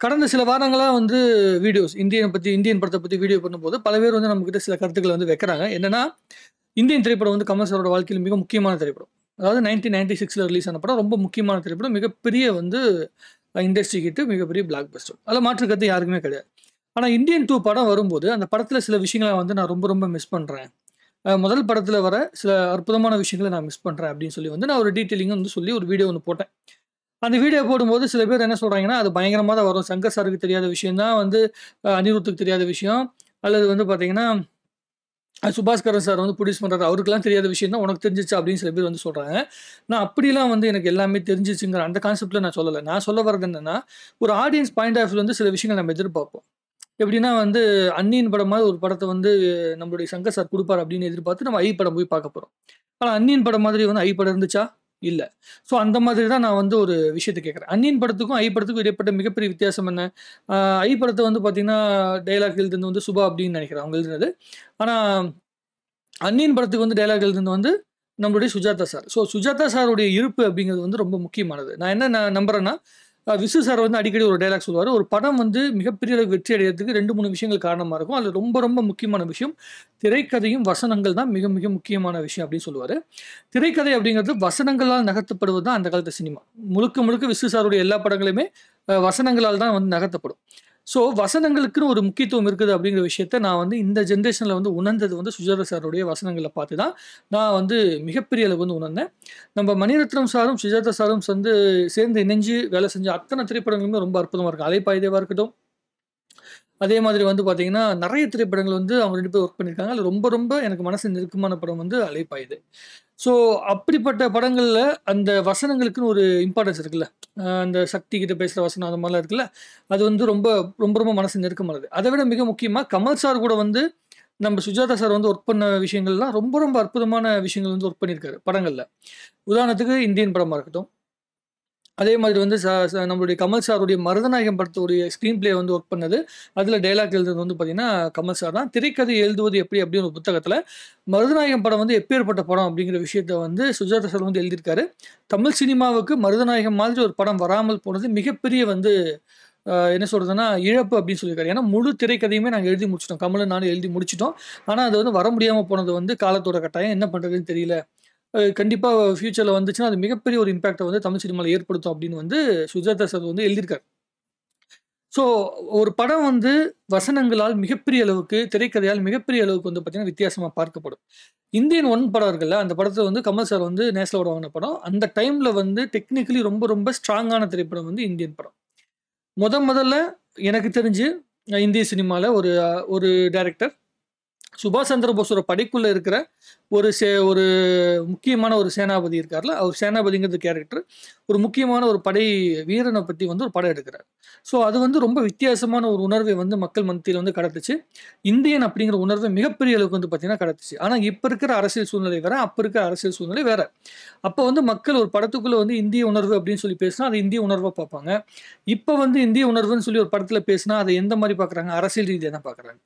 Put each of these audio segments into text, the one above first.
கடந்த சில வாரங்களா வந்து வீடியோஸ் இந்தியன் படத்த பத்தி வீடியோ பண்ணும்போது, பல பேர் வந்து நம்மகிட்ட சில கருத்துக்கள வந்து வைக்கிறாங்க. என்னன்னா, இந்தியன் திரைப்படம் வந்து கமல் சாரோட வாழ்க்கையில மிக முக்கியமான திரைப்படம். அதாவது 1996ல ரிலீஸ் ஆன படம். ரொம்ப முக்கியமான திரைப்படம். மிகப்பெரிய வந்து இண்டஸ்ட்ரி ஹிட், மிகப்பெரிய பிளாக் பஸ்டர். அதுல மாற்று கருத்து யாருக்குமே கிடையாது. ஆனா இந்தியன் 2 படம் வரும்போது, அந்த படத்துல சில விஷயங்கள வந்து நான் ரொம்ப ரொம்ப மிஸ் பண்றேன். முதல் படத்துல வர சில அற்புதமான விஷயங்கள நான் மிஸ் பண்றேன் அப்படின்னு சொல்லி வந்து நான் ஒரு டீட்டெயிலிங்கா வந்து சொல்லி ஒரு வீடியோ ஒண்ணு போட்டேன். அந்த வீடியோ போடும்போது சில பேர் என்ன சொல்றாங்கன்னா, அது பயங்கரமா தான் வரும். சங்கர் சாருக்கு தெரியாத விஷயம் தான் வந்து அனிருத்துக்கு தெரியாத விஷயம். அல்லது வந்து பார்த்தீங்கன்னா, சுபாஸ்கரன் சார் வந்து ப்ரொடியூஸ் பண்றாரு. அவருக்கெல்லாம் தெரியாத விஷயம் தான் உனக்கு தெரிஞ்சிருச்சா அப்படின்னு சில பேர் வந்து சொல்றாங்க. நான் அப்படிலாம் வந்து எனக்கு எல்லாமே தெரிஞ்சிருச்சுங்கிற அந்த கான்செப்ட்ல நான் சொல்லல. நான் சொல்ல வர்றது என்னன்னா, ஒரு ஆடியன்ஸ் பாயிண்ட் ஆஃப் வியூல வந்து சில விஷயங்கள் நம்ம எதிர்பார்ப்போம். எப்படின்னா வந்து அந்நியன் படம் மாதிரி ஒரு படத்த வந்து நம்மளுடைய சங்கர் சார் குடுப்பார் அப்படின்னு எதிர்பார்த்து நம்ம ஐ படம் போய் பார்க்க போறோம். ஆனா அந்நியன் படம் மாதிரி வந்து ஐ படம் இருந்துச்சா? இல்ல. ஸோ அந்த மாதிரி தான் நான் வந்து ஒரு விஷயத்த கேட்கிறேன். அந்நியன் படத்துக்கும், ஐ படத்துக்கும் இடைப்பட்ட மிகப்பெரிய வித்தியாசம் என்ன? அ ஐ படத்த வந்து பார்த்தீங்கன்னா, டயலாக் எழுதுனது வந்து சுபா அப்படின்னு நெனைக்கிறேன் அவங்க எழுதுனது. ஆனா அந்நியன் படத்துக்கு வந்து டயலாக் எழுதுனது வந்து நம்மளுடைய சுஜாதா சார். ஸோ சுஜாதா சாருடைய இருப்பு அப்படிங்கிறது வந்து ரொம்ப முக்கியமானது. நான் என்ன நம்புறேன்னா, விசு சார் வந்து அடிக்கடி ஒரு டயலாக் சொல்லுவாரு. ஒரு படம் வந்து மிகப்பெரிய அளவுக்கு வெற்றி அடையறதுக்கு 2, 3 விஷயங்கள் காரணமா இருக்கும். அதுல ரொம்ப ரொம்ப முக்கியமான விஷயம், திரைக்கதையும், வசனங்கள் தான் மிக மிக முக்கியமான விஷயம் அப்படின்னு சொல்லுவாரு. திரைக்கதை அப்படிங்கிறது வசனங்களால் நகர்த்தப்படுவது தான் அந்த காலத்து சினிமா. முழுக்க முழுக்க விசு சாருடைய எல்லா படங்களுமே வசனங்களால் தான் வந்து நகர்த்தப்படும். ஸோ வசனங்களுக்குன்னு ஒரு முக்கியத்துவம் இருக்குது அப்படிங்கிற விஷயத்த நான் வந்து இந்த ஜென்ரேஷன்ல வந்து உணர்ந்தது வந்து சுஜாதா சாருடைய வசனங்கள பார்த்து தான் நான் வந்து மிகப்பெரிய அளவு வந்து உணர்ந்தேன். நம்ம மணிரத்னம் சாரும், சுஜாதா சாரும் சேர்ந்து இணைஞ்சு வேலை செஞ்ச அத்தனை திரைப்படங்களுமே ரொம்ப அற்புதமா இருக்கும். அலைப்பாயுதேவா இருக்கட்டும், அதே மாதிரி வந்து பார்த்தீங்கன்னா, நெறைய திரைப்படங்கள் வந்து அவங்க 2 பேரும் ஒர்க் பண்ணியிருக்காங்க. அதுல ரொம்ப ரொம்ப எனக்கு மனசு நெருக்கமான படம் வந்து அலைப்பாயுதே. ஸோ, அப்படிப்பட்ட படங்கள்ல அந்த வசனங்களுக்குன்னு ஒரு இம்பார்ட்டன்ஸ் இருக்குல்ல. அந்த சக்தி கிட்ட பேசுற வசனம் அந்த மாரிலாம் இருக்குல்ல. அது வந்து ரொம்ப ரொம்ப ரொம்ப மனசு நெருக்கமானது. அத விட மிக முக்கியமா கமல் சார் கூட வந்து நம்ம சுஜாதா சார் வந்து ஒர்க் பண்ண விஷயங்கள்லாம் ரொம்ப ரொம்ப அற்புதமான விஷயங்கள் வந்து ஒர்க் பண்ணியிருக்காரு படங்கள்ல. உதாரணத்துக்கு இந்தியன் படமா இருக்கட்டும். அதே மாதிரி வந்து ச ச நம்மளுடைய கமல் சாருடைய மருதநாயகம் படத்துடைய ஸ்க்ரீன் பிளே வந்து ஒர்க் பண்ணது. அதில டயலாக் எழுதுனது வந்து பார்த்தீங்கன்னா, கமல் சார் தான். திரைக்கதை எழுதுவது எப்படி அப்படின்னு ஒரு புத்தகத்தில, மருதநாயகம் படம் வந்து எப்பேர்ப்பட்ட படம் அப்படிங்கிற விஷயத்த வந்து சுஜாதா சார் வந்து எழுதியிருக்காரு. தமிழ் சினிமாவுக்கு மருதநாயகம் மாதிரி ஒரு படம் வராமல் போனது மிகப்பெரிய வந்து என்ன சொல்றதுன்னா, இழப்பு அப்படின்னு சொல்லியிருக்காரு. ஏன்னா முழு திரைக்கதையுமே நாங்க எழுதி முடிச்சுட்டோம். கமலும் நானும் எழுதி முடிச்சுட்டோம். ஆனா அது வந்து வர முடியாம போனது வந்து காலத்தோட கட்டாயம். என்ன பண்றதுன்னு தெரியல. கண்டிப்பா ஃபியூச்சர்ல வந்துச்சுன்னா, அது மிகப்பெரிய ஒரு இம்பாக்ட்ட வந்து தமிழ் சினிமால ஏற்படுத்தும் அப்படின்னு வந்து சுஜாதா சார் வந்து எழுதியிருக்காரு. ஸோ ஒரு படம் வந்து வசனங்களால் மிகப்பெரிய அளவுக்கு, திரைக்கதையால் மிகப்பெரிய அளவுக்கு வந்து பார்த்தீங்கன்னா, வித்தியாசமா பார்க்கப்படும். இந்தியன் 1 படம் இருக்குல்ல, அந்த படத்துல வந்து கமல் சார் வந்து நேஷனல் அவார்ட் வாங்குன படம். அந்த டைம்ல வந்து டெக்னிக்கலி ரொம்ப ரொம்ப ஸ்ட்ராங்கான திரைப்படம் வந்து இந்தியன் படம். முதல்ல எனக்கு தெரிஞ்சு இந்திய சினிமால ஒரு டைரக்டர் சுபாஷ் சந்திர போஸோட படைக்குள்ள இருக்கிற ஒரு முக்கியமான ஒரு சேனாபதி இருக்கார்ல, அவர் சேனாபதிங்கிறது கேரக்டர். ஒரு முக்கியமான ஒரு படை வீரன பத்தி வந்து ஒரு படம் எடுக்குறார். ஸோ அது வந்து ரொம்ப வித்தியாசமான ஒரு உணர்வை வந்து மக்கள் மத்தியில வந்து கடத்துச்சு. இந்தியன் அப்படிங்கிற உணர்வை மிகப்பெரிய அளவுக்கு வந்து பார்த்தீங்கன்னா கடத்துச்சு. ஆனா இப்ப இருக்கிற அரசியல் சூழ்நிலை வேற, அப்ப இருக்கிற அரசியல் சூழ்நிலை வேற. அப்ப வந்து மக்கள் ஒரு படத்துக்குள்ள வந்து இந்திய உணர்வு அப்படின்னு சொல்லி பேசினா, அது இந்திய உணர்வா பார்ப்பாங்க. இப்ப வந்து இந்திய உணர்வுன்னு சொல்லி ஒரு படத்துல பேசினா, அதை எந்த மாரி பார்க்குறாங்க? அரசியல் ரீதியா தான் பார்க்குறாங்க.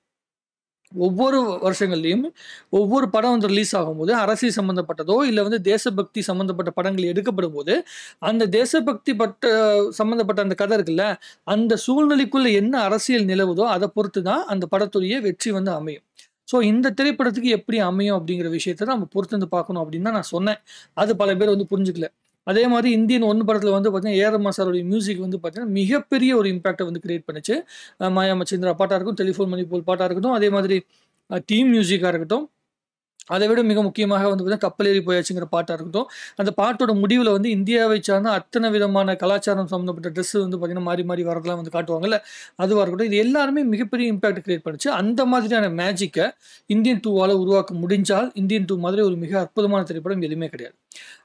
ஒவ்வொரு வருஷங்கள்லயும் ஒவ்வொரு படம் வந்து ரிலீஸ் ஆகும்போது, அரசியல் சம்மந்தப்பட்டதோ, இல்ல வந்து தேசபக்தி சம்மந்தப்பட்ட படங்கள் எடுக்கப்படும்போது, அந்த தேசபக்தி சம்மந்தப்பட்ட அந்த கதை இருக்குல்ல, அந்த சூழ்நிலைக்குள்ள என்ன அரசியல் நிலவுதோ, அத பொறுத்து தான் அந்த படத்துடைய வெற்றி வந்து அமையும். ஸோ இந்த திரைப்படத்துக்கு எப்படி அமையும் அப்படிங்கிற விஷயத்த நம்ம பொறுத்து வந்து பார்க்கணும் அப்படின்னு தான் நான் சொன்னேன். அது பல பேர் வந்து புரிஞ்சுக்கல. அதே மாரி இந்தியன் 1 படத்துல வந்து பார்த்தீங்கன்னா, ஏ.ஆர். ரஹ்மான் சாருடைய மியூசிக் வந்து பார்த்தீங்கன்னா, மிகப்பெரிய ஒரு இம்பாக்ட்ட வந்து கிரியேட் பண்ணுச்சு. மாயா மச்சந்திரா பாட்டா இருக்கட்டும், டெலிஃபோன் மணி போல் பாட்டா இருக்கட்டும், அதே மாதிரி தீம் மியூசிக்கா இருக்கட்டும். அதை விட மிக முக்கியமாக வந்து பார்த்தீங்கன்னா, கப்பலேறி போயாச்சுங்கிற பாட்டா இருக்கட்டும். அந்த பாட்டோட முடிவுல வந்து இந்தியாவை சார்ந்த அத்தனை விதமான கலாச்சாரம் சம்மந்தப்பட்ட ட்ரெஸ் வந்து பார்த்தீங்கன்னா, மாறி மாறி வரதெல்லாம் வந்து காட்டுவாங்கல்ல. அதுவா இருக்கட்டும். இது எல்லாருமே மிகப்பெரிய இம்பாக்ட் கிரியேட் பண்ணுச்சு. அந்த மாதிரியான மேஜிக்க இந்தியன் 2வால உருவாக்க முடிஞ்சால், இந்தியன் 2 மாதிரி ஒரு மிக அற்புதமான திரைப்படம் எதுவுமே கிடையாது.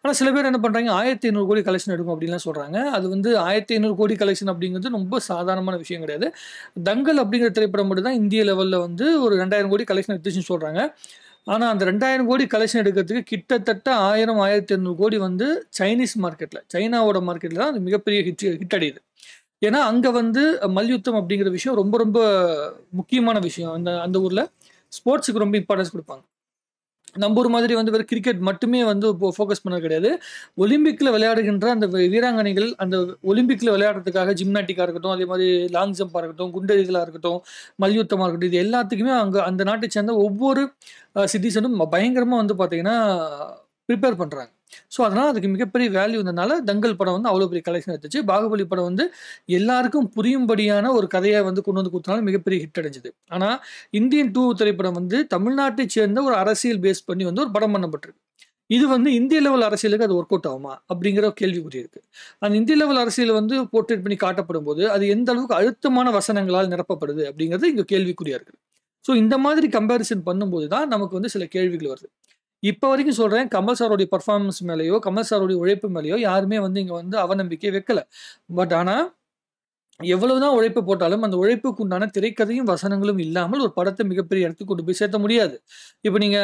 ஆனா சில பேர் என்ன பண்றாங்க, 1500 கோடி கலெக்ஷன் எடுக்கும் அப்படின்லாம் சொல்றாங்க. அது வந்து 1500 கோடி கலெக்ஷன் அப்படிங்கிறது ரொம்ப சாதாரணமான விஷயம் கிடையாது. தங்கல் அப்படிங்கிற திரைப்படம் மட்டும் தான் இந்திய லெவல்ல வந்து ஒரு 2000 கோடி கலெக்ஷன் எடுத்துச்சுன்னு சொல்றாங்க. ஆனா அந்த 2000 கோடி கலெக்ஷன் எடுக்கிறதுக்கு கிட்டத்தட்ட 1000, 1500 கோடி வந்து சைனீஸ் மார்க்கெட்ல, சைனாவோட மார்க்கெட்ல தான் அது மிகப்பெரிய ஹிட் அடையுது. ஏன்னா அங்க வந்து மல்யுத்தம் அப்படிங்கிற விஷயம் ரொம்ப ரொம்ப முக்கியமான விஷயம். அந்த அந்த ஊர்ல ஸ்போர்ட்ஸ்க்கு ரொம்ப இம்பார்ட்டன்ஸ் குடுப்பாங்க. நம்ம ஒரு மாதிரி வந்து வெறும் கிரிக்கெட் மட்டுமே வந்து ஃபோக்கஸ் பண்ணது கிடையாது. ஒலிம்பிக்ல விளையாடுகின்ற அந்த வீராங்கனைகள் அந்த ஒலிம்பிக்ல விளையாடுறதுக்காக ஜிம்னாஸ்டிக்கா இருக்கட்டும், அதே மாதிரி லாங் ஜம்பா இருக்கட்டும், குண்டெறிதலா இருக்கட்டும், மல்யுத்தமா இருக்கட்டும், இது எல்லாத்துக்குமே அங்க அந்த நாட்டை சேர்ந்த ஒவ்வொரு சிட்டிசனும் பயங்கரமா வந்து பார்த்தீங்கன்னா, ப்ரிப்பேர் பண்றாங்க. ஸோ, அதனால அதுக்கு மிகப்பெரிய வேல்யூ இருந்தனால, தங்கல் படம் வந்து அவ்வளோ பெரிய கலெக்ஷன் எடுத்துச்சு. பாகுபலி படம் வந்து எல்லாருக்கும் புரியும்படியான ஒரு கதைய வந்து கொண்டு வந்து குடுத்தனால மிகப்பெரிய ஹிட் அடைஞ்சது. ஆனா, இந்தியன் 2 திரைப்படம் வந்து தமிழ்நாட்டைச் சேர்ந்த ஒரு அரசியல் பேஸ் பண்ணி வந்து ஒரு படம் பண்ணப்பட்டிருக்கு. இது வந்து இந்திய லெவல் அரசியலுக்கு அது ஒர்க் அவுட் ஆகுமா? அப்படிங்கிற கேள்விக்குறி இருக்கு. அந்த இந்திய லெவல் அரசியல் வந்து போர்ட்ரேட் பண்ணி காட்டப்படும்போது, அது எந்த அளவுக்கு அழுத்தமான வசனங்களால் நிரப்பப்படுது அப்படிங்கிறது இங்க கேள்விக்குறியா இருக்கு. ஸோ, இந்த மாதிரி கம்பேரிசன் பண்ணும்போது தான் நமக்கு வந்து சில கேள்விகள் வருது. இப்ப வரைக்கும் சொல்றேன், கமல் சாரோடைய பெர்ஃபார்மன்ஸ் மேலயோ, கமல் சாரோடைய உழைப்பு மேலயோ யாருமே வந்து இங்க வந்து அவநம்பிக்கை வைக்கல. பட் ஆனா, எவ்வளவுதான் உழைப்பு போட்டாலும், அந்த உழைப்புக்கு உண்டான திரைக்கதையும், வசனங்களும் இல்லாமல் ஒரு படத்த மிகப்பெரிய இடத்துக்கு கொண்டு போய் சேர்த்த முடியாது. இப்ப நீங்க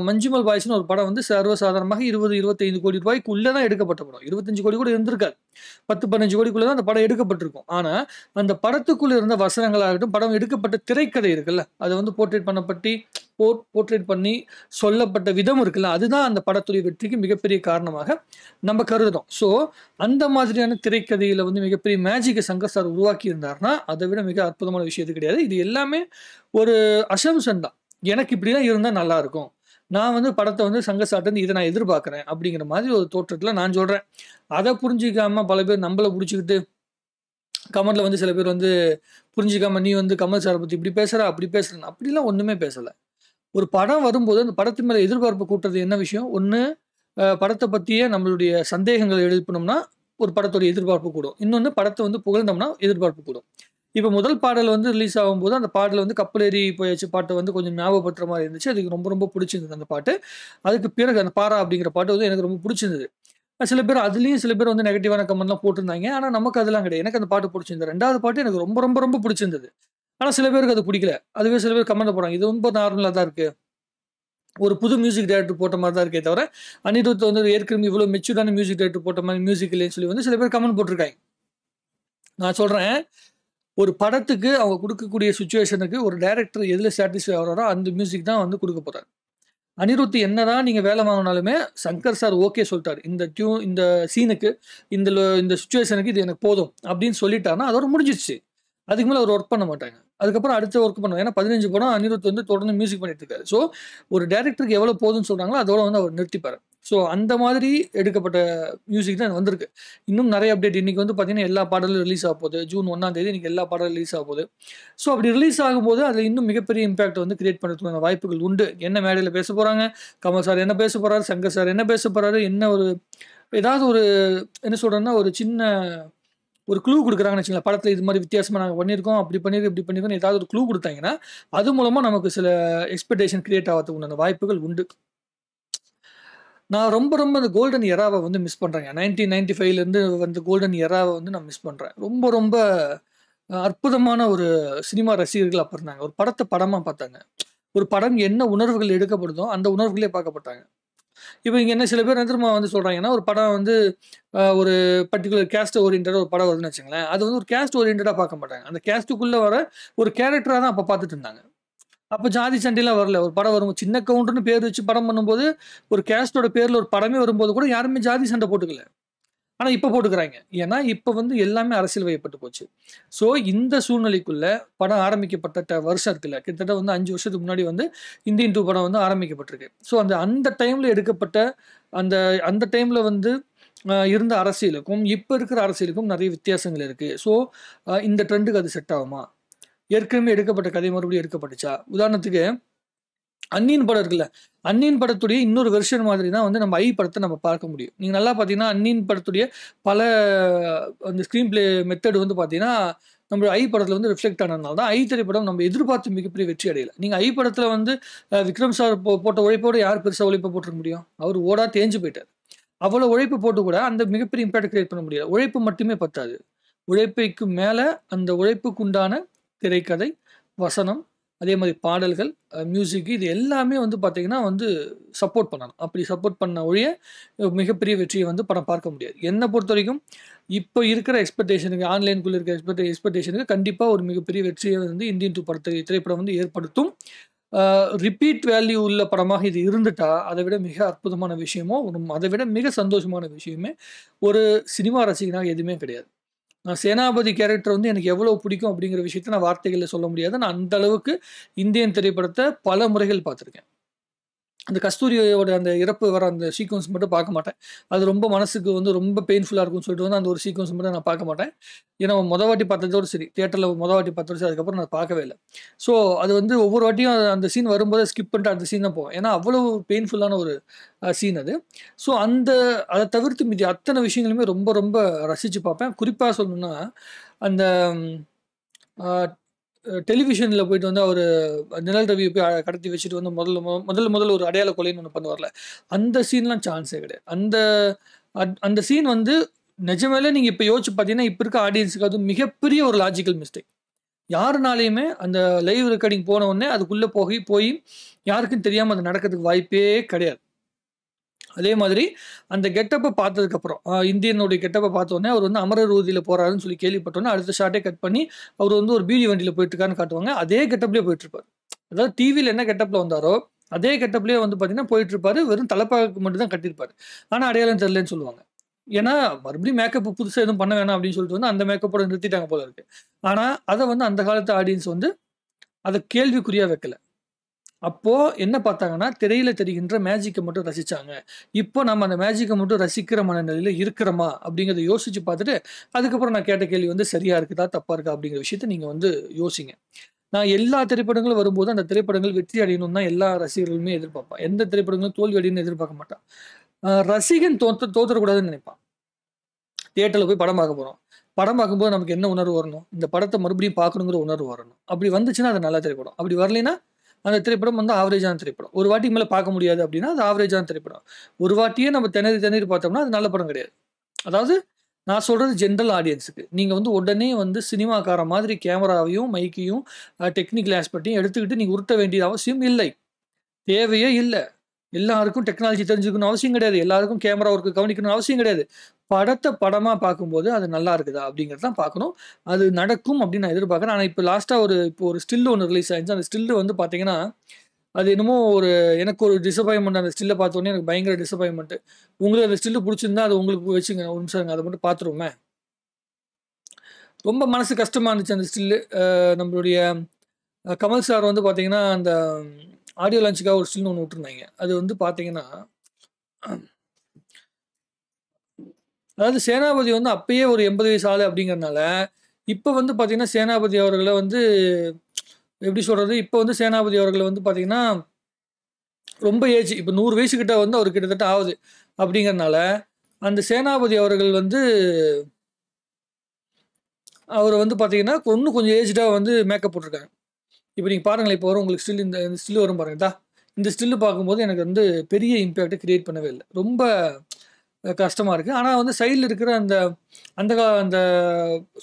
மஞ்சுமல் பாய்ஸ்ன்னு ஒரு படம் வந்து சர்வசாதாரணமாக 20, 25 கோடி ரூபாய்க்குள்ள தான் எடுக்கப்பட்ட படம். 25 கோடி கூட இருந்திருக்காது. 10, 15 கோடிக்குள்ள தான் அந்த படம் எடுக்கப்பட்டிருக்கும். ஆனா, அந்த படத்துக்குள்ள இருந்த வசனங்களாகட்டும், படம் எடுக்கப்பட்ட திரைக்கதை இருக்குல்ல, அத வந்து போர்ட்ரேட் பண்ணி சொல்லப்பட்ட விதம் இருக்குல்ல, அதுதான் அந்த படத்துடைய வெற்றிக்கு மிகப்பெரிய காரணமாக நம்ம கருதுறோம். ஸோ, அந்த மாதிரியான திரைக்கதையில வந்து மிகப்பெரிய மேஜிக்க சங்கர் சார் உருவாக்கி இருந்தார்னா, அதை விட மிக அற்புதமான விஷயம் எது கிடையாது. இது எல்லாமே ஒரு அசம்ப்ஷன் தான். எனக்கு இப்படிலாம் இருந்தா நல்லா இருக்கும். நான் வந்து படத்த வந்து சங்கர் சார்ட்ட இருந்து இத நான் எதிர்பார்க்கிறேன். அப்படிங்கிற மாதிரி ஒரு தோற்றத்துல நான் சொல்றேன். அத புரிஞ்சுக்காம பல பேர் நம்மள புடிச்சுக்கிட்டு கமெண்ட்ல வந்து சில பேர் வந்து புரிஞ்சுக்காம நீ வந்து கமல் சார பத்தி இப்படி பேசுற, அப்படி பேசுறன்னு அப்படிலாம் ஒண்ணுமே பேசல. ஒரு படம் வரும்போது அந்த படத்து மேல எதிர்பார்ப்பு கூட்டுறது என்ன விஷயம்? ஒண்ணு படத்த பத்திய நம்மளுடைய சந்தேகங்கள எழுப்பினோம்னா, ஒரு படத்தோட எதிர்பார்ப்பு கூடும். இன்னொன்னு படத்த வந்து புகழ்ந்தோம்னா எதிர்பார்ப்பு கூடும். இப்ப முதல் பாடல் வந்து ரிலீஸ் ஆகும்போது, அந்த பாடல் வந்து கப்பலேறி போயாச்சு பாட்ட வந்து கொஞ்சம் ஞாபகப்படுத்துற மாரி இருந்துச்சு. அதுக்கு ரொம்ப ரொம்ப புடிச்சிருந்தது அந்த பாட்டு. அதுக்கு பிறகு அந்த பாரா அப்படிங்கிற பாட்டு வந்து எனக்கு ரொம்ப புடிச்சிருந்தது. சில பேர் அதுலயும் சில பேர் வந்து நெகட்டிவான கமெண்ட்லாம் போட்டிருந்தாங்க. ஆனா நமக்கு அதெல்லாம் கிடையாது. எனக்கு அந்த பாட்டு புடிச்சிருந்தது. 2வது பாட்டு எனக்கு ரொம்ப ரொம்ப ரொம்ப புடிச்சிருந்தது. ஆனா சில பேருக்கு அது புடிக்கல. அதுவே சில பேர் கமெண்ட்ல போடுறாங்க. இது ரொம்ப நார்மலா தான் இருக்கு. ஒரு புது மியூசிக் டைரக்டர் போட்ட மாரி தான் இருக்கே தவிர, அனிருத் வந்து ஏற்கனவே இவ்வளோ மெச்சூர்டான மியூசிக் டைரக்டர் போட்ட மாரி மியூசிக் இல்லைன்னு சொல்லி வந்து சில பேர் கமெண்ட் போட்டிருக்காங்க. நான் சொல்றேன், ஒரு படத்துக்கு அவங்க குடுக்கக்கூடிய சிச்சுவேஷனுக்கு ஒரு டைரக்டர் எதுல சாட்டிஸ்ஃபை ஆகுறாரோ, அந்த மியூசிக் தான் வந்து குடுக்க போறாரு. அனிருத் என்னதான் நீங்க வேலை வாங்குனாலுமே, சங்கர் சார் ஓகே சொல்ட்டாரு. இந்த சீனுக்கு, இந்த சிச்சுவேஷனுக்கு இது எனக்கு போதும் அப்படின்னு சொல்லிட்டாருன்னா, அதோட முடிஞ்சிருச்சு. அதுக்கு மேல அவர் ஒர்க் பண்ண மாட்டாங்க. அதுக்கப்புறம் அடுத்த ஒர்க் பண்ணுவாங்க. ஏன்னா 15 படம் அனிருத் வந்து தொடர்ந்து மியூசிக் பண்ணிட்டு இருக்காரு. ஸோ, ஒரு டைரக்டருக்கு எவ்வளோ போதும்னு சொல்றாங்களோ, அதோட வந்து அவர் நிறுத்திப்பாரு. ஸோ, அந்த மாதிரி எடுக்கப்பட்ட மியூசிக் தான் வந்திருக்கு. இன்னும் நெறைய அப்டேட் இன்னைக்கு வந்து பார்த்தீங்கன்னா, எல்லா பாடலும் ரிலீஸ் ஆகப்போகுது. ஜூன் 1ஆம் தேதி இன்னைக்கு எல்லா பாடலும் ரிலீஸ் ஆகப்போகுது. ஸோ, அப்படி ரிலீஸ் ஆகும்போது, அது இன்னும் மிகப்பெரிய இம்பாக்ட் வந்து கிரியேட் பண்றதுக்கான வாய்ப்புகள் உண்டு. என்ன மேடையில பேசப் போறாங்க, கமல் சார் என்ன பேசப் போறாரு, சங்கர் சார் என்ன பேசப் போறாரு, என்ன ஒரு ஏதாவது ஒரு என்ன சொல்றேன்னா, ஒரு சின்ன ஒரு க்ளூ குடுக்குறாங்கன்னு வச்சுக்கங்களேன். படத்துல இது மாரி வித்தியாசமா நாங்க பண்ணியிருக்கோம். அப்படி பண்ணியிருக்கோம், இப்படி பண்ணியிருக்கோம்னு ஏதாவது ஒரு க்ளூ குடுத்தாங்கன்னா, அது மூலமா நமக்கு சில எக்ஸ்பெக்டேஷன் கிரியேட் ஆவறதுக்கு உண்டான வாய்ப்புகள் உண்டு. நான் ரொம்ப ரொம்ப அந்த கோல்டன் எராவ வந்து மிஸ் பண்றேங்க. 1995லேருந்து வந்த கோல்டன் எராவ வந்து நான் மிஸ் பண்றேன். ரொம்ப ரொம்ப அற்புதமான ஒரு சினிமா ரசிகர்கள் அப்ப இருந்தாங்க. ஒரு படத்த படமா பார்த்தாங்க. ஒரு படம் என்ன உணர்வுகள் எடுக்கப்படுதோ, அந்த உணர்வுகளே பார்க்கப்பட்டாங்க. இப்ப இங்க என்ன சில பேர் என்ன தெரியுமா வந்து சொல்றாங்கன்னா, ஒரு படம் வந்து ஒரு பர்ட்டிகுலர் கேஸ்ட் ஓரியன்டடா ஒரு படம் வருதுன்னு வச்சுக்கங்களேன். அது வந்து ஒரு கேஸ்ட் ஓரியன்டடா பார்க்க மாட்டாங்க. அந்த கேஸ்ட்டுக்குள்ள வர ஒரு கேரக்டரா தான் அப்ப பார்த்துட்டு இருந்தாங்க. அப்ப ஜாதி சண்டைலாம் வரல. ஒரு படம் வரும். சின்ன கவுண்டர்ன்னு பேர் வச்சு படம் பண்ணும்போது, ஒரு கேஸ்ட்டோட பேர்ல ஒரு படமே வரும்போது கூட யாருமே ஜாதி சண்டை போட்டுக்கல. ஆனா இப்ப போட்டுக்கிறாங்க. ஏன்னா, இப்ப வந்து எல்லாமே அரசியல் வயப்பட்டு போச்சு. ஸோ, இந்த சூழ்நிலைக்குள்ள படம் ஆரம்பிக்கப்பட்ட வருஷம் இருக்குல்ல, கிட்டத்தட்ட வந்து 5 வருஷத்துக்கு முன்னாடி வந்து இந்தியன் 2 படம் வந்து ஆரம்பிக்கப்பட்டிருக்கு. ஸோ, அந்த டைம்ல எடுக்கப்பட்ட அந்த அந்த டைம்ல வந்து இருந்த அரசியலுக்கும், இப்ப இருக்கிற அரசியலுக்கும் நெறைய வித்தியாசங்கள் இருக்கு. ஸோ, இந்த ட்ரெண்டுக்கு அது செட் ஆகுமா? ஏற்கனவே எடுக்கப்பட்ட கதை மறுபடியும் எடுக்கப்பட்டுச்சா? உதாரணத்துக்கு அந்நியன் படம் இருக்குல்ல. அந்நியன் படத்துடைய இன்னொரு வெர்ஷன் மாதிரி தான் வந்து நம்ம ஐ படத்த நம்ம பார்க்க முடியும். நீங்க நல்லா பார்த்தீங்கன்னா, அந்நியன் படத்துடைய பல அந்த ஸ்க்ரீன் பிளே மெத்தட் வந்து பார்த்தீங்கன்னா, நம்ம ஐ படத்துல வந்து ரிஃப்ளெக்ட் ஆனதுனால தான் ஐ திரைப்படம் நம்ம எதிர்பார்த்த மிகப்பெரிய வெற்றி அடையல. நீங்க ஐ படத்துல வந்து விக்ரம் சார் போட்ட உழைப்போட யார் பெருசா உழைப்பு போட்டிருக்க முடியும்? அவரு ஓடா தேஞ்சு போயிட்டாரு. அவ்வளோ உழைப்பு போட்டு கூட அந்த மிகப்பெரிய இம்பாக்ட் கிரியேட் பண்ண முடியல. உழைப்பு மட்டுமே பத்தாது. உழைப்புக்கு மேல அந்த உழைப்புக்கு உண்டான திரைக்கதை, வசனம், அதே மாரி பாடல்கள், மியூசிக் இது எல்லாமே வந்து பார்த்தீங்கன்னா வந்து சப்போர்ட் பண்ணணும். அப்படி சப்போர்ட் பண்ண ஒழிய மிகப்பெரிய வெற்றிய வந்து படம் பார்க்க முடியாது. என்ன பொறுத்தவரைக்கும் இப்ப இருக்கிற எக்ஸ்பெக்டேஷனுக்கு ஆன்லைன்குள்ள இருக்க எக்ஸ்பெக்டேஷனுக்கு கண்டிப்பா ஒரு மிகப்பெரிய வெற்றிய வந்து இந்தியன் 2 திரைப்படம் வந்து ஏற்படுத்தும். ரிப்பீட் வேல்யூ உள்ள படமாக இது இருந்துட்டா அதை விட மிக அற்புதமான விஷயமோ அதை விட மிக சந்தோஷமான விஷயமே ஒரு சினிமா ரசிகனாக எதுவுமே கிடையாது. நான் சேனாபதி கேரக்டர் வந்து எனக்கு எவ்வளோ பிடிக்கும் அப்படிங்கிற விஷயத்த நான் வார்த்தைகளில் சொல்ல முடியாது. நான் அந்த அளவுக்கு இந்தியன் திரைப்படத்தை பல முறைகள் பார்த்துருக்கேன். அந்த கஸ்தூரியோட அந்த இறப்பு வர அந்த சீக்வன்ஸ் மட்டும் பார்க்க மாட்டேன். அது ரொம்ப மனசுக்கு வந்து ரொம்ப பெயின்ஃபுல்லாக இருக்கும்னு சொல்லிட்டு வந்து அந்த ஒரு சீக்வன்ஸ் மட்டும் நான் பார்க்க மாட்டேன். ஏன்னா மொதல் வாட்டி பார்த்ததோடு சரி, தியேட்டரில் மொதல் வாட்டி பார்த்ததோடு சரி, அதுக்கப்புறம் நான் பார்க்கவே இல்லை. ஸோ அது வந்து ஒவ்வொரு வாட்டியும் அந்த சீன் வரும்போது ஸ்கிப் பண்ணிட்டு அந்த சீன் தான் போவோம். ஏன்னா அவ்வளோ பெயின்ஃபுல்லான ஒரு சீன் அது. ஸோ அதை தவிர்த்து மீதி அத்தனை விஷயங்களுமே ரொம்ப ரொம்ப ரசித்து பார்ப்பேன். குறிப்பாக சொல்லணும்னா அந்த டெலிவிஷனில் போயிட்டு வந்து அவர் நிழல் ரவியை போய் கடத்தி வச்சுட்டு வந்து முதல்ல ஒரு அடையாள கொலைன்னு ஒன்று பண்ணுவார்ல, அந்த சீன்லாம் சான்ஸே கிடையாது. அந்த சீன் வந்து நிஜமேலே நீங்கள் இப்போ யோசிச்சு பார்த்தீங்கன்னா இப்போ இருக்க ஆடியன்ஸுக்கு அது மிகப்பெரிய ஒரு லாஜிக்கல் மிஸ்டேக். யாருனாலையுமே அந்த லைவ் ரெக்கார்டிங் போன உடனே அதுக்குள்ளே போய் யாருக்கும் தெரியாமல் அது நடக்கிறதுக்கு வாய்ப்பே கிடையாது. அதே மாதிரி அந்த கெட்டப்பை பார்த்ததுக்கப்புறம் இந்தியனுடைய கெட்டப்பை பார்த்தோன்னே அவர் வந்து அமரர் ஊர்தியில் போகிறாருன்னு சொல்லி கேள்விப்பட்டோன்னே அடுத்த ஷார்ட்டே கட் பண்ணி அவர் வந்து ஒரு பீடி வண்டியில் போயிட்டுருக்கான்னு காட்டுவாங்க. அதே கெட்டப்லேயே போயிட்டுருப்பார். அதாவது டிவியில் என்ன கெட்டப்பில் வந்தாரோ அதே கெட்டப்லேயே வந்து பார்த்தீங்கன்னா போயிட்டுருப்பாரு. வெறும் தலைப்பாக்கு மட்டும் தான் கட்டியிருப்பார். ஆனால் அடையாளம் தெரியலன்னு சொல்லுவாங்க. ஏன்னா மறுபடியும் மேக்கப் புதுசாக எதுவும் பண்ண வேணாம் அப்படின்னு சொல்லிட்டு வந்து அந்த மேக்கப்போட நிறுத்திட்டாங்க போல இருக்கு. ஆனால் அதை வந்து அந்த காலத்து ஆடியன்ஸ் வந்து அதை கேள்விக்குறியாக வைக்கல. அப்போது என்ன பார்த்தாங்கன்னா திரையில் தெரிகின்ற மேஜிக்கை மட்டும் ரசித்தாங்க. இப்போ நம்ம அந்த மேஜிக்கை மட்டும் ரசிக்கிற மனநிலையில் இருக்கிறோமா அப்படிங்கிறத யோசித்து பார்த்துட்டு அதுக்கப்புறம் நான் கேட்ட கேள்வி வந்து சரியாக இருக்குதா தப்பாக இருக்கா அப்படிங்கிற விஷயத்த நீங்கள் வந்து யோசிங்க. நான் எல்லா திரைப்படங்களும் வரும்போது அந்த திரைப்படங்கள் வெற்றி அடையணும் தான் எல்லா ரசிகர்களுமே எதிர்பார்ப்பான். எந்த திரைப்படங்களும் தோல்வி அடையணும்னு எதிர்பார்க்க மாட்டான். ரசிகன் தோற்றக்கூடாதுன்னு நினைப்பான். தியேட்டரில் போய் படம் பார்க்க போகிறோம். படம் பார்க்கும்போது நமக்கு என்ன உணர்வு வரணும்? இந்த படத்தை மறுபடியும் பார்க்கணுங்கிற உணர்வு வரணும். அப்படி வந்துச்சுன்னா அது நல்ல திரைப்படம். அப்படி வரலைன்னா அந்த திரைப்படம் வந்து ஆவரேஜான திரைப்படம். ஒரு வாட்டி மேலே பார்க்க முடியாது அப்படின்னா அது ஆவரேஜான திரைப்படம். ஒரு வாட்டியே நம்ம திணறி பார்த்தோம்னா அது நல்ல படம் கிடையாது. அதாவது நான் சொல்கிறது ஜென்ரல் ஆடியன்ஸுக்கு. நீங்கள் வந்து உடனே வந்து சினிமாக்கார மாதிரி கேமராவையும் மைக்கையும் டெக்னிக்கல் ஆஸ்பெக்டையும் எடுத்துக்கிட்டு நீங்கள் உருட்ட வேண்டிய அவசியம் இல்லை. தேவையே இல்லை. எல்லாருக்கும் டெக்னாலஜி தெரிஞ்சுக்கணும் அவசியம் கிடையாது. எல்லாருக்கும் கேமரா ஒர்க்கு கவனிக்கணும் அவசியம் கிடையாது. படத்தை படமாக பார்க்கும்போது அது நல்லா இருக்குதா அப்படிங்கிறது தான் பார்க்கணும். அது நடக்கும் அப்படின்னு நான் எதிர்பார்க்குறேன். ஆனால் இப்போ லாஸ்ட்டாக இப்போ ஒரு ஸ்டில் ஒன்று ரிலீஸ் ஆயிடுச்சு. அந்த ஸ்டில்லு வந்து பார்த்தீங்கன்னா அது என்னமோ எனக்கு ஒரு டிசப்பாயின்மெண்ட். அந்த ஸ்டில்லை பார்த்தோன்னே எனக்கு பயங்கர டிசப்பாயின்மெண்ட்டு. உங்களுக்கு அந்த ஸ்டில்லு பிடிச்சிருந்தா அது உங்களுக்கு வச்சுங்க. ஒரு நிமிஷம் அதை மட்டும் பார்த்துருவோமே. ரொம்ப மனசு கஷ்டமாக இருந்துச்சு அந்த ஸ்டில்லு. நம்மளுடைய கமல் சார் வந்து பார்த்தீங்கன்னா அந்த ஆடியோ லான்ச்சுக்காக ஒரு ஸ்டில்னு ஒன்று விட்டுருந்தாங்க. அது வந்து பார்த்தீங்கன்னா அதாவது சேனாபதி வந்து அப்பயே ஒரு 80 வயசு ஆள் அப்படிங்கிறனால இப்போ வந்து பார்த்தீங்கன்னா சேனாபதி அவர்களை வந்து எப்படி சொல்கிறது, இப்போ வந்து சேனாபதி அவர்களை வந்து பார்த்தீங்கன்னா ரொம்ப ஏஜ் இப்போ 100 வயசுக்கிட்ட வந்து அவர் கிட்டத்தட்ட ஆகுது. அப்படிங்கிறனால அந்த சேனாபதி அவர்கள் வந்து அவர் வந்து பார்த்தீங்கன்னா இன்னும் கொஞ்சம் ஏஜ்டாக வந்து மேக்கப் போட்டிருக்காங்க. இப்போ நீங்கள் பாருங்களேன், இப்போ வரும் உங்களுக்கு ஸ்டில் இந்த ஸ்டில் வரும் பாருங்கதா. இந்த ஸ்டில்லு பார்க்கும்போது எனக்கு வந்து பெரிய இம்பேக்டை கிரியேட் பண்ணவே இல்லை. ரொம்ப கஷ்டமாக இருக்குது. ஆனால் வந்து சைடில் இருக்கிற அந்த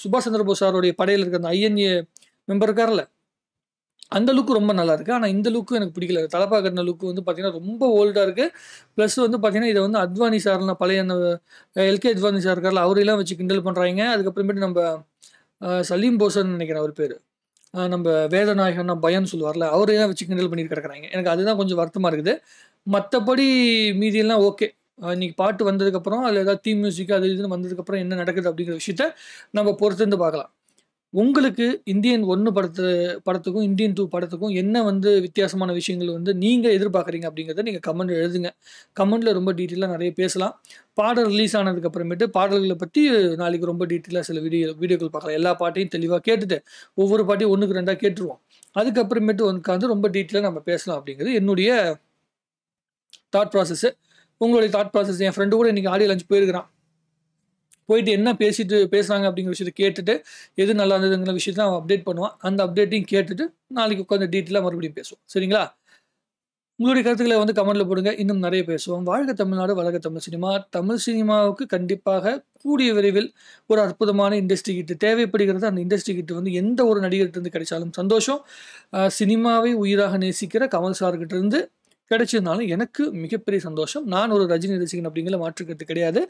சுபாஷ் சந்திர போஸ் சாருடைய படையில் இருக்கிற அந்த ஐஎன்ஏ மெம்பர் இருக்கார்ல, அந்த லுக்கு ரொம்ப நல்லா இருக்குது. ஆனால் இந்த லுக்கு எனக்கு பிடிக்கல. தலப்பா கட்டின லுக்கு வந்து பார்த்தீங்கன்னா ரொம்ப ஓல்டாக இருக்குது. ப்ளஸ் வந்து பார்த்தீங்கன்னா இதை வந்து அத்வானி சார்லாம் பழைய எல்கே அத்வானி சார் இருக்கார்ல, அவரையெல்லாம் வச்சு கிண்டல் பண்ணுறாங்க. அதுக்கப்புறமேட்டு நம்ம சலீம் போசன் நினைக்கிறேன் அவர் பேர், நம்ம வேதநாயகன்னா பயன்னு சொல்லுவார்ல, அவரையெல்லாம் வச்சு கிண்டல் பண்ணிட்டு கிடக்குறாங்க. எனக்கு அதுதான் கொஞ்சம் வருத்தமாக இருக்குது. மற்றபடி மீதியெல்லாம் ஓகே. இன்றைக்கி பாட்டு வந்ததுக்கப்புறம் அதில் ஏதாவது தீம் மியூசிக் அது இதுன்னு வந்ததுக்கப்புறம் என்ன நடக்குது அப்படிங்கிற விஷயத்த நம்ம பொறுத்திருந்து பார்க்கலாம். உங்களுக்கு இந்தியன் 1 படத்துக்கும் இந்தியன் 2 படத்துக்கும் என்ன வந்து வித்தியாசமான விஷயங்கள் வந்து நீங்கள் எதிர்பார்க்குறீங்க அப்படிங்கிறத நீங்கள் கமெண்ட் எழுதுங்க. கமெண்ட்டில் ரொம்ப டீட்டெயிலாக நிறைய பேசலாம். பாடல் ரிலீஸ் ஆனதுக்கப்புறமேட்டு பாடல்களை பற்றி நாளைக்கு ரொம்ப டீட்டெயிலாக சில வீடியோக்கள் பார்க்கலாம். எல்லா பாட்டையும் தெளிவாக கேட்டுட்டு ஒவ்வொரு பாட்டையும் 1க்கு 2 கேட்டுருவோம். அதுக்கப்புறமேட்டு உட்காந்து ரொம்ப டீட்டெயிலாக நம்ம பேசலாம் அப்படிங்கிறது என்னுடைய தாட் ப்ராசஸ்ஸு. உங்களுடைய தாட் ப்ராசஸ். என் ஃப்ரெண்டு கூட இன்றைக்கி ஆடியோ லஞ்ச் போயிருக்கிறான். போயிட்டு என்ன பேசுகிறாங்க அப்படிங்கிற விஷயத்தை கேட்டுட்டு எது நல்லா இருந்ததுங்கிற விஷயத்தை அவன் அப்டேட் பண்ணுவான். அந்த அப்டேட்டையும் கேட்டுட்டு நாளைக்கு உட்காந்து டீட்டெயிலாக மறுபடியும் பேசுவோம். சரிங்களா? உங்களுடைய கருத்துக்களை வந்து கமெண்ட்டில் போடுங்க. இன்னும் நிறைய பேசுவோம். வாழ்க தமிழ்நாடு, வளர்க தமிழ் சினிமா. தமிழ் சினிமாவுக்கு கண்டிப்பாக கூடிய விரைவில் ஒரு அற்புதமான இண்டஸ்ட்ரி கிட்டு தேவைப்படுகிறது. அந்த இண்டஸ்ட்ரி கிட்டு வந்து எந்த ஒரு நடிகர்கிட்ட கிடைச்சாலும் சந்தோஷம். சினிமாவை உயிராக நேசிக்கிற கமல் சார்கிட்ட இருந்து கிடைச்சதுனால எனக்கு மிகப்பெரிய சந்தோஷம். நான் ஒரு ரஜினி ரசிகன் அப்படிங்கிற மாற்றுக்கிறது கிடையாது.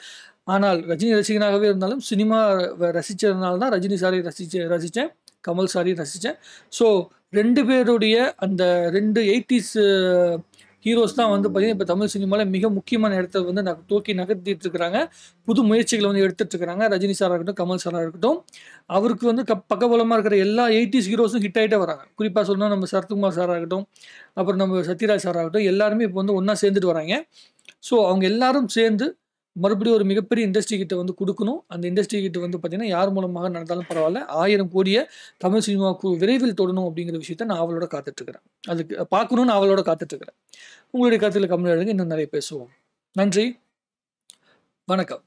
ஆனால் ரஜினி ரசிகனாகவே இருந்தாலும் சினிமா ரசித்ததுனால தான் ரஜினி சாரை ரசித்தேன், கமல் சாரையும் ரசித்தேன். ஸோ 2 பேருடைய அந்த 2 80s ஹீரோஸ் தான் வந்து பார்த்தீங்கன்னா, இப்ப தமிழ் சினிமால மிக முக்கியமான இடத்த வந்து தூக்கி நகர்த்திட்டு இருக்கிறாங்க. புது முயற்சிகள வந்து எடுத்துட்டு இருக்காங்க. ரஜினி சாரா இருக்கட்டும், கமல் சாரா இருக்கட்டும். அவருக்கு வந்து பக்கபலமா இருக்கிற எல்லா 80s ஹீரோஸும் ஹிட் ஆயிட்டே வராங்க. குறிப்பா சொல்லணும்னா நம்ம சரத்குமார் சாரா இருக்கட்டும், அப்புறம் நம்ம சத்யராஜ் சாரா இருக்கட்டும், எல்லாருமே இப்போ வந்து ஒண்ணா சேர்ந்துட்டு வராங்க. ஸோ அவங்க எல்லாரும் சேர்ந்து மறுபடியும் ஒரு மிகப்பெரிய இண்டஸ்ட்ரி கிட்ட வந்து குடுக்கணும். அந்த இண்டஸ்ட்ரி கிட்ட வந்து பார்த்தீங்கன்னா, யார் மூலமாக நடந்தாலும் பரவால்ல. 1000 கோடிய தமிழ் சினிமாவுக்கு விரைவில் தொடணும் அப்படிங்கிற விஷயத்த நான் ஆவலோட காத்துட்டு இருக்கிறேன். அதுக்கு பார்க்கணும்னு ஆவலோட காத்துட்டு இருக்கிறேன். உங்களுடைய கருத்துக்கள கமெண்ட்ல எழுதுங்க. இன்னும் நிறைய பேசுவோம். நன்றி. வணக்கம்.